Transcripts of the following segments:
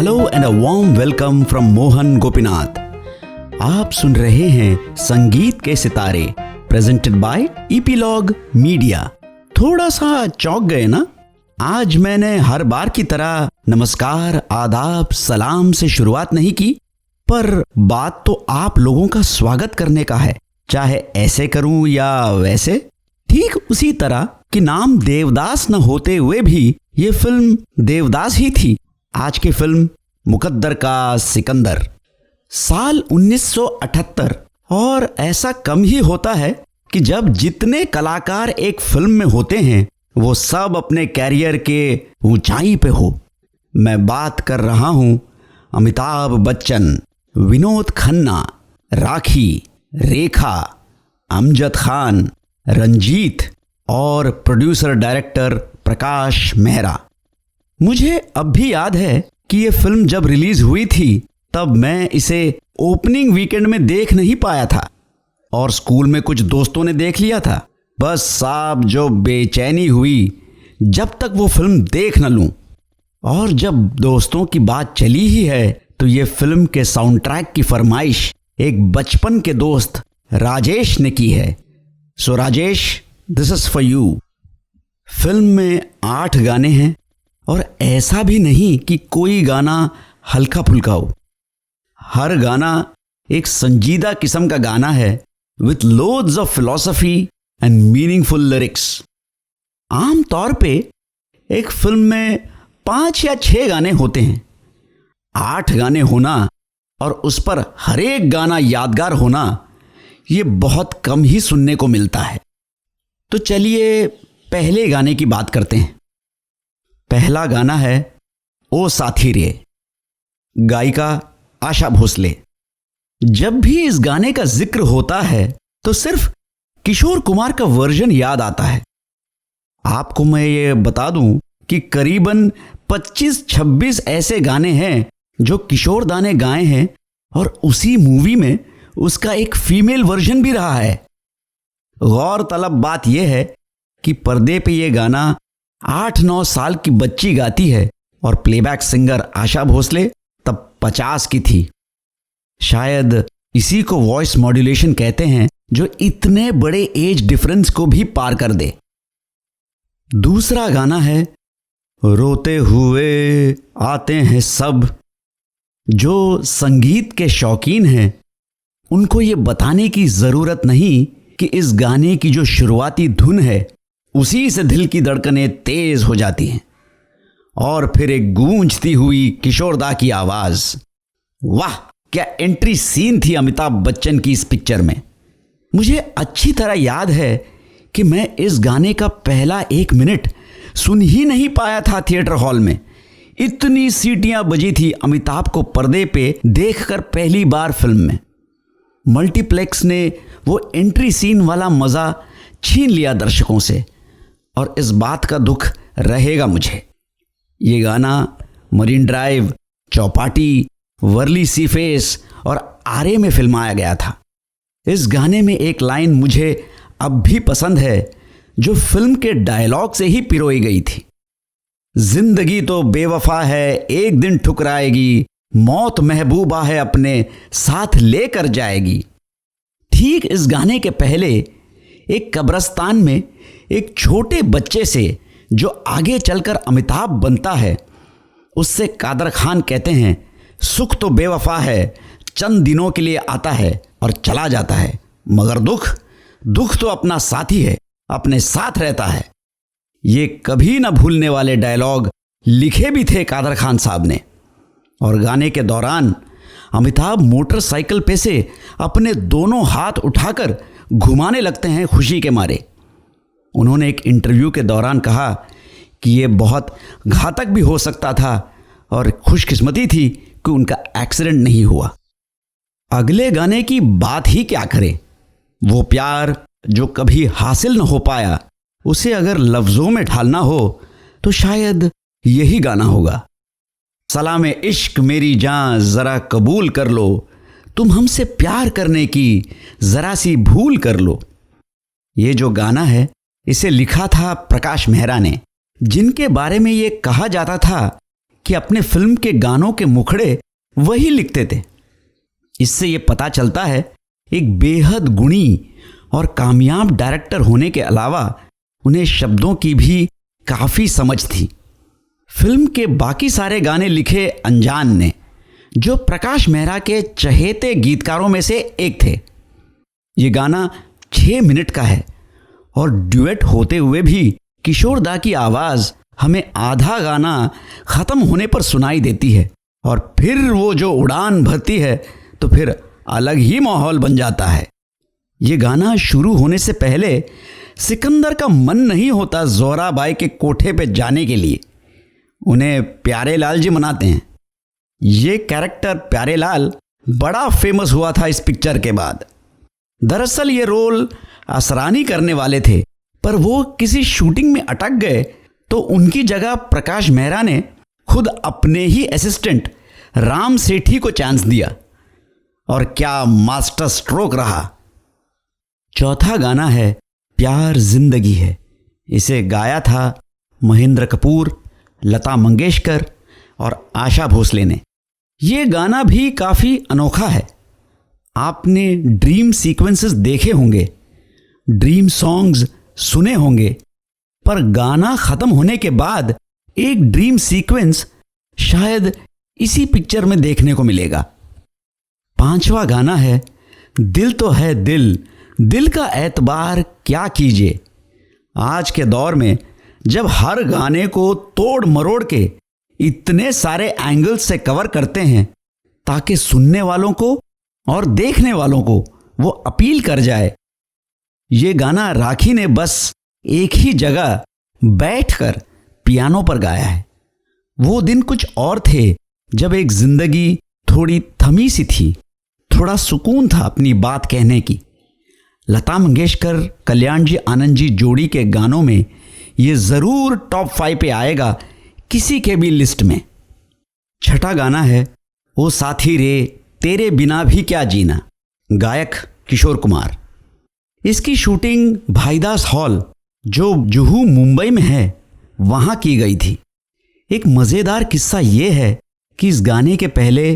Hello and a warm welcome from Mohan Gopinath. आप सुन रहे हैं संगीत के सितारे प्रेजेंटेड बाय ईपीलॉग मीडिया। थोड़ा सा चौंक गए ना? आज मैंने हर बार की तरह नमस्कार, आदाब, सलाम से शुरुआत नहीं की, पर बात तो आप लोगों का स्वागत करने का है, चाहे ऐसे करूं या वैसे। ठीक उसी तरह कि नाम देवदास न होते हुए भी ये फिल्म देवदास ही थी। आज की फिल्म मुकद्दर का सिकंदर, साल 1978। और ऐसा कम ही होता है कि जब जितने कलाकार एक फिल्म में होते हैं वो सब अपने कैरियर के ऊंचाई पे हो। मैं बात कर रहा हूं अमिताभ बच्चन, विनोद खन्ना, राखी, रेखा, अमजद खान, रंजीत और प्रोड्यूसर डायरेक्टर प्रकाश मेहरा। मुझे अब भी याद है कि ये फिल्म जब रिलीज हुई थी तब मैं इसे ओपनिंग वीकेंड में देख नहीं पाया था और स्कूल में कुछ दोस्तों ने देख लिया था। बस साहब जो बेचैनी हुई जब तक वो फिल्म देख न लूं। और जब दोस्तों की बात चली ही है तो ये फिल्म के साउंड ट्रैक की फरमाइश एक बचपन के दोस्त राजेश ने की है। So Rajesh, this is for you. Film में 8 गाने हैं और ऐसा भी नहीं कि कोई गाना हल्का फुल्का हो। हर गाना एक संजीदा किस्म का गाना है with loads of philosophy and meaningful lyrics. आम तौर पे एक फिल्म में 5 या 6 गाने होते हैं। 8 गाने होना और उस पर हर एक गाना यादगार होना, ये बहुत कम ही सुनने को मिलता है। तो चलिए पहले गाने की बात करते हैं। पहला गाना है ओ साथी रे, गायिका आशा भोसले। जब भी इस गाने का जिक्र होता है तो सिर्फ किशोर कुमार का वर्जन याद आता है। आपको मैं ये बता दूं कि करीबन 25-26 ऐसे गाने हैं जो किशोर दा ने गाए हैं और उसी मूवी में उसका एक फीमेल वर्जन भी रहा है। गौरतलब बात यह है कि पर्दे पे ये गाना 8-9 साल की बच्ची गाती है और प्लेबैक सिंगर आशा भोसले तब 50 की थी। शायद इसी को वॉइस मॉड्यूलेशन कहते हैं जो इतने बड़े एज डिफरेंस को भी पार कर दे। दूसरा गाना है रोते हुए आते हैं सब। जो संगीत के शौकीन हैं उनको ये बताने की जरूरत नहीं कि इस गाने की जो शुरुआती धुन है उसी से दिल की धड़कनें तेज हो जाती हैं और फिर एक गूंजती हुई किशोर दा की आवाज। वाह, क्या एंट्री सीन थी अमिताभ बच्चन की इस पिक्चर में। मुझे अच्छी तरह याद है कि मैं इस गाने का पहला 1 मिनट सुन ही नहीं पाया था थिएटर हॉल में। इतनी सीटियां बजी थी अमिताभ को पर्दे पे देखकर पहली बार फिल्म में। मल्टीप्लेक्स ने वो एंट्री सीन वाला मजा छीन लिया दर्शकों से और इस बात का दुख रहेगा मुझे। ये गाना मरीन ड्राइव, चौपाटी, वर्ली सीफेस और आरे में फिल्माया गया था। इस गाने में एक लाइन मुझे अब भी पसंद है जो फिल्म के डायलॉग से ही पिरोई गई थी। जिंदगी तो बेवफा है, एक दिन ठुकराएगी, मौत महबूबा है अपने साथ लेकर जाएगी। ठीक इस गाने के पहले एक कब्रिस्तान में एक छोटे बच्चे से जो आगे चलकर अमिताभ बनता है उससे कादर खान कहते हैं, सुख तो बेवफा है, चंद दिनों के लिए आता है और चला जाता है, मगर दुख तो अपना साथी है, अपने साथ रहता है। ये कभी ना भूलने वाले डायलॉग लिखे भी थे कादर खान साहब ने। और गाने के दौरान अमिताभ मोटरसाइकिल पे से अपने दोनों हाथ उठाकर घुमाने लगते हैं खुशी के मारे। उन्होंने एक इंटरव्यू के दौरान कहा कि ये बहुत घातक भी हो सकता था और खुशकिस्मती थी कि उनका एक्सीडेंट नहीं हुआ। अगले गाने की बात ही क्या करें। वो प्यार जो कभी हासिल न हो पाया, उसे अगर लफ्जों में ढालना हो तो शायद यही गाना होगा। सलाम इश्क मेरी जान जरा कबूल कर लो, तुम हमसे प्यार करने की जरा सी भूल कर लो। ये जो गाना है इसे लिखा था प्रकाश मेहरा ने, जिनके बारे में ये कहा जाता था कि अपने फिल्म के गानों के मुखड़े वही लिखते थे। इससे ये पता चलता है एक बेहद गुणी और कामयाब डायरेक्टर होने के अलावा उन्हें शब्दों की भी काफ़ी समझ थी। फिल्म के बाकी सारे गाने लिखे अनजान ने, जो प्रकाश मेहरा के चहेते गीतकारों में से एक थे। ये गाना 6 मिनट का है और ड्यूएट होते हुए भी किशोर दा की आवाज़ हमें आधा गाना ख़त्म होने पर सुनाई देती है और फिर वो जो उड़ान भरती है तो फिर अलग ही माहौल बन जाता है। ये गाना शुरू होने से पहले सिकंदर का मन नहीं होता जोराबाई के कोठे पे जाने के लिए। उन्हें प्यारे लाल जी मनाते हैं। ये कैरेक्टर प्यारे लाल बड़ा फेमस हुआ था इस पिक्चर के बाद। दरअसल ये रोल असरानी करने वाले थे, पर वो किसी शूटिंग में अटक गए तो उनकी जगह प्रकाश मेहरा ने खुद अपने ही असिस्टेंट राम सेठी को चांस दिया और क्या मास्टर स्ट्रोक रहा। चौथा गाना है प्यार जिंदगी है। इसे गाया था महेंद्र कपूर, लता मंगेशकर और आशा भोसले ने। ये गाना भी काफ़ी अनोखा है। आपने ड्रीम सीक्वेंसेस देखे होंगे, ड्रीम सॉन्ग्स सुने होंगे, पर गाना ख़त्म होने के बाद एक ड्रीम सीक्वेंस शायद इसी पिक्चर में देखने को मिलेगा। पांचवा गाना है दिल तो है दिल, दिल का एतबार क्या कीजिए। आज के दौर में जब हर गाने को तोड़ मरोड़ के इतने सारे एंगल्स से कवर करते हैं ताकि सुनने वालों को और देखने वालों को वो अपील कर जाए, ये गाना राखी ने बस एक ही जगह बैठकर पियानो पर गाया है। वो दिन कुछ और थे जब एक जिंदगी थोड़ी थमी सी थी, थोड़ा सुकून था अपनी बात कहने की। लता मंगेशकर कल्याण जी आनंद जी जोड़ी के गानों में ये ज़रूर टॉप 5 पे आएगा किसी के भी लिस्ट में। छठा गाना है ओ साथी रे तेरे बिना भी क्या जीना, गायक किशोर कुमार। इसकी शूटिंग भाईदास हॉल जो जुहू मुंबई में है वहाँ की गई थी। एक मज़ेदार किस्सा ये है कि इस गाने के पहले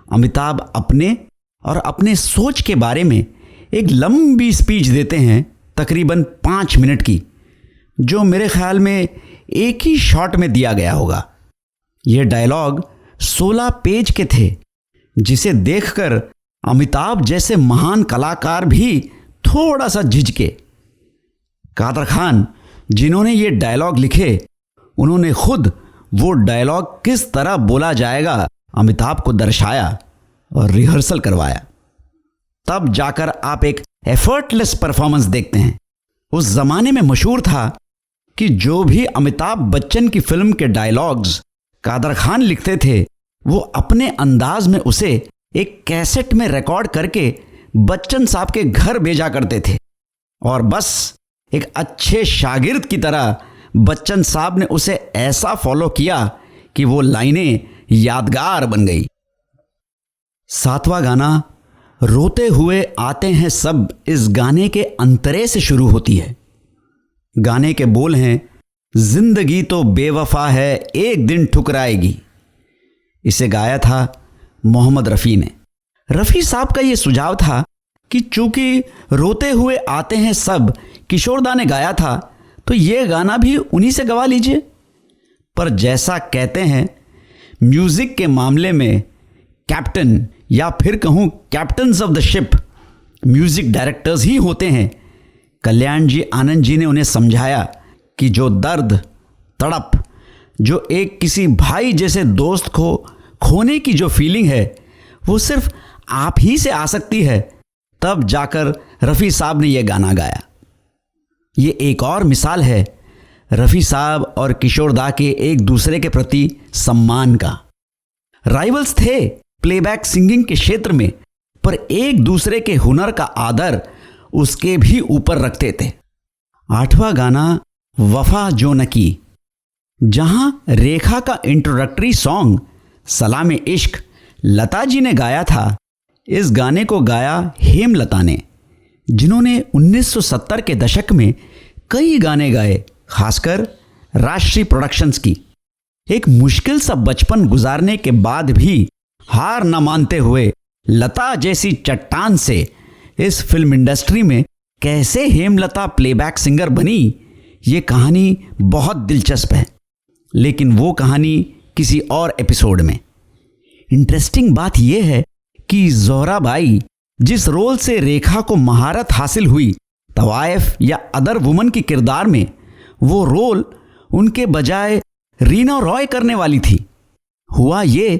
अमिताभ अपने और अपने सोच के बारे में एक लंबी स्पीच देते हैं, तकरीबन 5 मिनट की, जो मेरे ख्याल में एक ही शॉट में दिया गया होगा। ये डायलॉग 16 पेज के थे, जिसे देखकर अमिताभ जैसे महान कलाकार भी थोड़ा सा झिझके। कादर खान जिन्होंने ये डायलॉग लिखे, उन्होंने खुद वो डायलॉग किस तरह बोला जाएगा अमिताभ को दर्शाया और रिहर्सल करवाया। तब जाकर आप एक एफर्टलेस परफॉर्मेंस देखते हैं। उस जमाने में मशहूर था कि जो भी अमिताभ बच्चन की फिल्म के डायलॉग्स कादर खान लिखते थे, वो अपने अंदाज में उसे एक कैसेट में रिकॉर्ड करके बच्चन साहब के घर भेजा करते थे और बस एक अच्छे शागिर्द की तरह बच्चन साहब ने उसे ऐसा फॉलो किया कि वो लाइनें यादगार बन गई। 7वां गाना रोते हुए आते हैं सब, इस गाने के अंतरे से शुरू होती है। गाने के बोल हैं जिंदगी तो बेवफा है एक दिन ठुकराएगी। इसे गाया था मोहम्मद रफ़ी ने। रफ़ी साहब का ये सुझाव था कि चूंकि रोते हुए आते हैं सब किशोर दा ने गाया था, तो ये गाना भी उन्हीं से गवा लीजिए। पर जैसा कहते हैं, म्यूजिक के मामले में कैप्टन या फिर कहूँ captains of the ship music directors ही होते हैं। कल्याण जी आनंद जी ने उन्हें समझाया कि जो दर्द, तड़प, जो एक किसी भाई जैसे दोस्त को खोने की जो फीलिंग है, वो सिर्फ आप ही से आ सकती है। तब जाकर रफ़ी साहब ने यह गाना गाया। ये एक और मिसाल है रफ़ी साहब और किशोर दा के एक दूसरे के प्रति सम्मान का। राइवल्स थे प्लेबैक सिंगिंग के क्षेत्र में, पर एक दूसरे के हुनर का आदर उसके भी ऊपर रखते थे। 8वां गाना वफा जो न की, जहां रेखा का इंट्रोडक्टरी सॉन्ग सलाम इश्क लता जी ने गाया था। इस गाने को गाया हेमलता ने, जिन्होंने 1970 के दशक में कई गाने गाए, खासकर राष्ट्रीय प्रोडक्शंस की। एक मुश्किल सा बचपन गुजारने के बाद भी हार न मानते हुए लता जैसी चट्टान से इस फिल्म इंडस्ट्री में कैसे हेमलता प्लेबैक सिंगर बनी, ये कहानी बहुत दिलचस्प है, लेकिन वो कहानी किसी और एपिसोड में। इंटरेस्टिंग बात यह है कि ज़ोहराबाई जिस रोल से रेखा को महारत हासिल हुई तवाइफ या अदर वुमन की किरदार में, वो रोल उनके बजाय रीना रॉय करने वाली थी। हुआ ये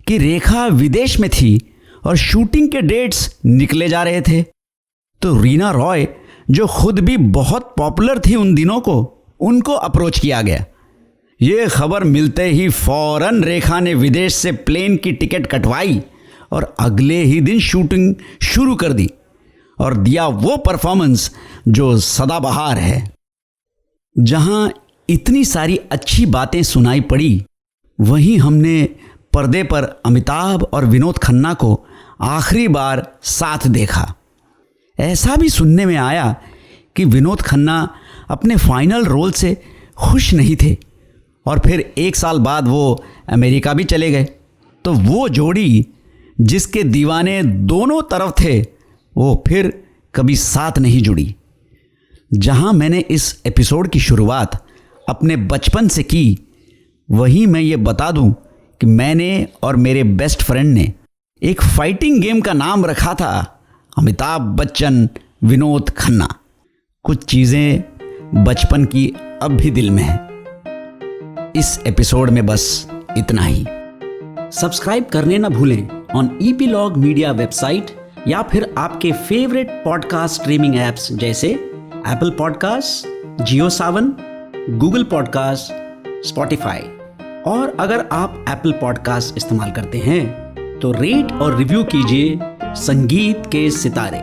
कि रेखा विदेश में थी और शूटिंग के डेट्स निकले जा रहे थे, तो रीना रॉय जो खुद भी बहुत पॉपुलर थी उन दिनों को, उनको अप्रोच किया गया। ये खबर मिलते ही फौरन रेखा ने विदेश से प्लेन की टिकट कटवाई और अगले ही दिन शूटिंग शुरू कर दी और दिया वो परफॉर्मेंस जो सदाबहार है। जहां इतनी सारी अच्छी बातें सुनाई पड़ी, वहीं हमने पर्दे पर अमिताभ और विनोद खन्ना को आखिरी बार साथ देखा। ऐसा भी सुनने में आया कि विनोद खन्ना अपने फाइनल रोल से खुश नहीं थे और फिर 1 साल बाद वो अमेरिका भी चले गए। तो वो जोड़ी जिसके दीवाने दोनों तरफ थे, वो फिर कभी साथ नहीं जुड़ी। जहां मैंने इस एपिसोड की शुरुआत अपने बचपन से की, वहीं मैं ये बता दूं कि मैंने और मेरे बेस्ट फ्रेंड ने एक फाइटिंग गेम का नाम रखा था अमिताभ बच्चन विनोद खन्ना। कुछ चीज़ें बचपन की अब भी दिल में हैं। इस एपिसोड में बस इतना ही। सब्सक्राइब करने ना भूलें ऑन ईपीलॉग मीडिया वेबसाइट या फिर आपके फेवरेट पॉडकास्ट स्ट्रीमिंग ऐप्स जैसे एप्पल पॉडकास्ट, जियो सावन, गूगल पॉडकास्ट, स्पॉटिफाई। और अगर आप एप्पल पॉडकास्ट इस्तेमाल करते हैं तो रेट और रिव्यू कीजिए संगीत के सितारे।